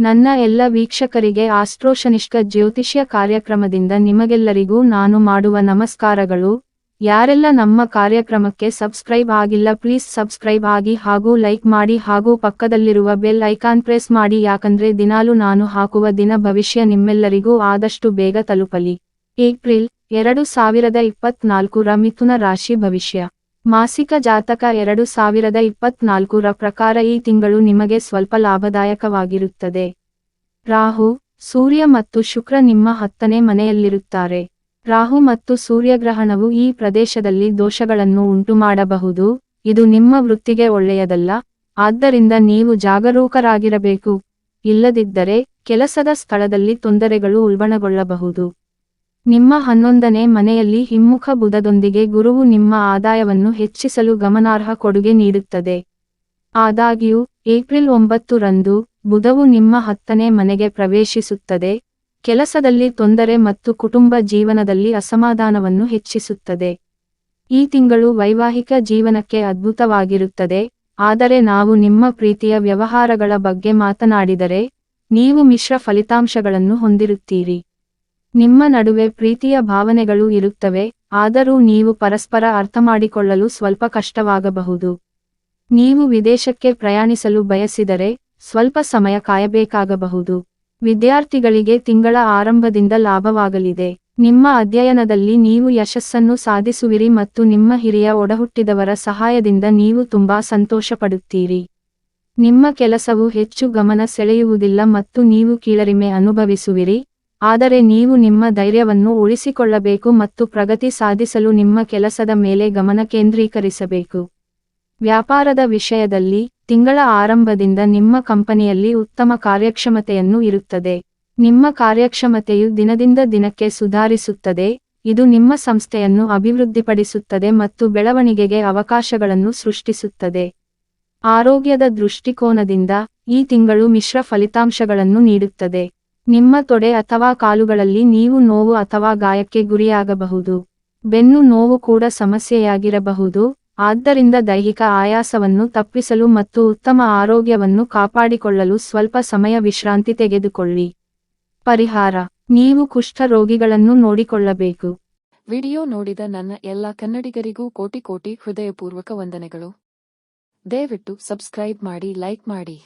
ನನ್ನ ಎಲ್ಲ ವೀಕ್ಷಕರಿಗೆ ಆಸ್ಟ್ರೋಶನಿಷ್ಕ ಜ್ಯೋತಿಷ್ಯ ಕಾರ್ಯಕ್ರಮದಿಂದ ನಿಮಗೆಲ್ಲರಿಗೂ ನಾನು ಮಾಡುವ ನಮಸ್ಕಾರಗಳು. ಯಾರೆಲ್ಲ ನಮ್ಮ ಕಾರ್ಯಕ್ರಮಕ್ಕೆ ಸಬ್ಸ್ಕ್ರೈಬ್ ಆಗಿಲ್ಲ ಪ್ಲೀಸ್ ಸಬ್ಸ್ಕ್ರೈಬ್ ಆಗಿ ಹಾಗೂ ಲೈಕ್ ಮಾಡಿ ಹಾಗೂ ಪಕ್ಕದಲ್ಲಿರುವ ಬೆಲ್ ಐಕಾನ್ ಪ್ರೆಸ್ ಮಾಡಿ, ಯಾಕಂದ್ರೆ ದಿನಾಲು ನಾನು ಹಾಕುವ ದಿನ ಭವಿಷ್ಯ ನಿಮ್ಮೆಲ್ಲರಿಗೂ ಆದಷ್ಟು ಬೇಗ ತಲುಪಲಿ. ಏಪ್ರಿಲ್ 2024 ರ ಮಿಥುನ ರಾಶಿ ಭವಿಷ್ಯ ಮಾಸಿಕ ಜಾತಕ 2024 ರ ಪ್ರಕಾರ ಈ ತಿಂಗಳು ನಿಮಗೆ ಸ್ವಲ್ಪ ಲಾಭದಾಯಕವಾಗಿರುತ್ತದೆ. ರಾಹು, ಸೂರ್ಯ ಮತ್ತು ಶುಕ್ರ ನಿಮ್ಮ 10ನೇ ಮನೆಯಲ್ಲಿರುತ್ತಾರೆ. ರಾಹು ಮತ್ತು ಸೂರ್ಯಗ್ರಹಣವು ಈ ಪ್ರದೇಶದಲ್ಲಿ ದೋಷಗಳನ್ನು ಉಂಟುಮಾಡಬಹುದು. ಇದು ನಿಮ್ಮ ವೃತ್ತಿಗೆ ಒಳ್ಳೆಯದಲ್ಲ, ಆದ್ದರಿಂದ ನೀವು ಜಾಗರೂಕರಾಗಿರಬೇಕು. ಇಲ್ಲದಿದ್ದರೆ ಕೆಲಸದ ಸ್ಥಳದಲ್ಲಿ ತೊಂದರೆಗಳು ಉಲ್ಬಣಗೊಳ್ಳಬಹುದು. ನಿಮ್ಮ 11ನೇ ಮನೆಯಲ್ಲಿ ಹಿಮ್ಮುಖ ಬುಧದೊಂದಿಗೆ ಗುರುವು ನಿಮ್ಮ ಆದಾಯವನ್ನು ಹೆಚ್ಚಿಸಲು ಗಮನಾರ್ಹ ಕೊಡುಗೆ ನೀಡುತ್ತದೆ. ಆದಾಗ್ಯೂ ಏಪ್ರಿಲ್ 9 ರಂದು ಬುಧವು ನಿಮ್ಮ 10ನೇ ಮನೆಗೆ ಪ್ರವೇಶಿಸುತ್ತದೆ, ಕೆಲಸದಲ್ಲಿ ತೊಂದರೆ ಮತ್ತು ಕುಟುಂಬ ಜೀವನದಲ್ಲಿ ಅಸಮಾಧಾನವನ್ನು ಹೆಚ್ಚಿಸುತ್ತದೆ. ಈ ತಿಂಗಳು ವೈವಾಹಿಕ ಜೀವನಕ್ಕೆ ಅದ್ಭುತವಾಗಿರುತ್ತದೆ, ಆದರೆ ನಾವು ನಿಮ್ಮ ಪ್ರೀತಿಯ ವ್ಯವಹಾರಗಳ ಬಗ್ಗೆ ಮಾತನಾಡಿದರೆ ನೀವು ಮಿಶ್ರ ಫಲಿತಾಂಶಗಳನ್ನು ಹೊಂದಿರುತ್ತೀರಿ. ನಿಮ್ಮ ನಡುವೆ ಪ್ರೀತಿಯ ಭಾವನೆಗಳು ಇರುತ್ತವೆ, ಆದರೂ ನೀವು ಪರಸ್ಪರ ಅರ್ಥಮಾಡಿಕೊಳ್ಳಲು ಸ್ವಲ್ಪ ಕಷ್ಟವಾಗಬಹುದು. ನೀವು ವಿದೇಶಕ್ಕೆ ಪ್ರಯಾಣಿಸಲು ಬಯಸಿದರೆ ಸ್ವಲ್ಪ ಸಮಯ ಕಾಯಬೇಕಾಗಬಹುದು. ವಿದ್ಯಾರ್ಥಿಗಳಿಗೆ ತಿಂಗಳ ಆರಂಭದಿಂದ ಲಾಭವಾಗಲಿದೆ. ನಿಮ್ಮ ಅಧ್ಯಯನದಲ್ಲಿ ನೀವು ಯಶಸ್ಸನ್ನು ಸಾಧಿಸುವಿರಿ ಮತ್ತು ನಿಮ್ಮ ಹಿರಿಯ ಒಡಹುಟ್ಟಿದವರ ಸಹಾಯದಿಂದ ನೀವು ತುಂಬಾ ಸಂತೋಷಪಡುತ್ತೀರಿ. ನಿಮ್ಮ ಕೆಲಸವು ಹೆಚ್ಚು ಗಮನ ಸೆಳೆಯುವುದಿಲ್ಲ ಮತ್ತು ನೀವು ಕೀಳರಿಮೆ ಅನುಭವಿಸುವಿರಿ, ಆದರೆ ನೀವು ನಿಮ್ಮ ಧೈರ್ಯವನ್ನು ಉಳಿಸಿಕೊಳ್ಳಬೇಕು ಮತ್ತು ಪ್ರಗತಿ ಸಾಧಿಸಲು ನಿಮ್ಮ ಕೆಲಸದ ಮೇಲೆ ಗಮನ ಕೇಂದ್ರೀಕರಿಸಬೇಕು. ವ್ಯಾಪಾರದ ವಿಷಯದಲ್ಲಿ ತಿಂಗಳ ಆರಂಭದಿಂದ ನಿಮ್ಮ ಕಂಪನಿಯಲ್ಲಿ ಉತ್ತಮ ಕಾರ್ಯಕ್ಷಮತೆಯನ್ನು ಇರುತ್ತದೆ. ನಿಮ್ಮ ಕಾರ್ಯಕ್ಷಮತೆಯು ದಿನದಿಂದ ದಿನಕ್ಕೆ ಸುಧಾರಿಸುತ್ತದೆ, ಇದು ನಿಮ್ಮ ಸಂಸ್ಥೆಯನ್ನು ಅಭಿವೃದ್ಧಿಪಡಿಸುತ್ತದೆ ಮತ್ತು ಬೆಳವಣಿಗೆಗೆ ಅವಕಾಶಗಳನ್ನು ಸೃಷ್ಟಿಸುತ್ತದೆ. ಆರೋಗ್ಯದ ದೃಷ್ಟಿಕೋನದಿಂದ ಈ ತಿಂಗಳು ಮಿಶ್ರ ಫಲಿತಾಂಶಗಳನ್ನು ನೀಡುತ್ತದೆ. ನಿಮ್ಮ ತೊಡೆ ಅಥವಾ ಕಾಲುಗಳಲ್ಲಿ ನೀವು ನೋವು ಅಥವಾ ಗಾಯಕ್ಕೆ ಗುರಿಯಾಗಬಹುದು. ಬೆನ್ನು ನೋವು ಕೂಡ ಸಮಸ್ಯೆಯಾಗಿರಬಹುದು, ಆದ್ದರಿಂದ ದೈಹಿಕ ಆಯಾಸವನ್ನು ತಪ್ಪಿಸಲು ಮತ್ತು ಉತ್ತಮ ಆರೋಗ್ಯವನ್ನು ಕಾಪಾಡಿಕೊಳ್ಳಲು ಸ್ವಲ್ಪ ಸಮಯ ವಿಶ್ರಾಂತಿ ತೆಗೆದುಕೊಳ್ಳಿ. ಪರಿಹಾರ: ನೀವು ಕುಷ್ಠ ರೋಗಿಗಳನ್ನು ನೋಡಿಕೊಳ್ಳಬೇಕು. ವಿಡಿಯೋ ನೋಡಿದ ನನ್ನ ಎಲ್ಲ ಕನ್ನಡಿಗರಿಗೂ ಕೋಟಿ ಹೃದಯಪೂರ್ವಕ ವಂದನೆಗಳು. ದಯವಿಟ್ಟು ಸಬ್ಸ್ಕ್ರೈಬ್ ಮಾಡಿ, ಲೈಕ್ ಮಾಡಿ.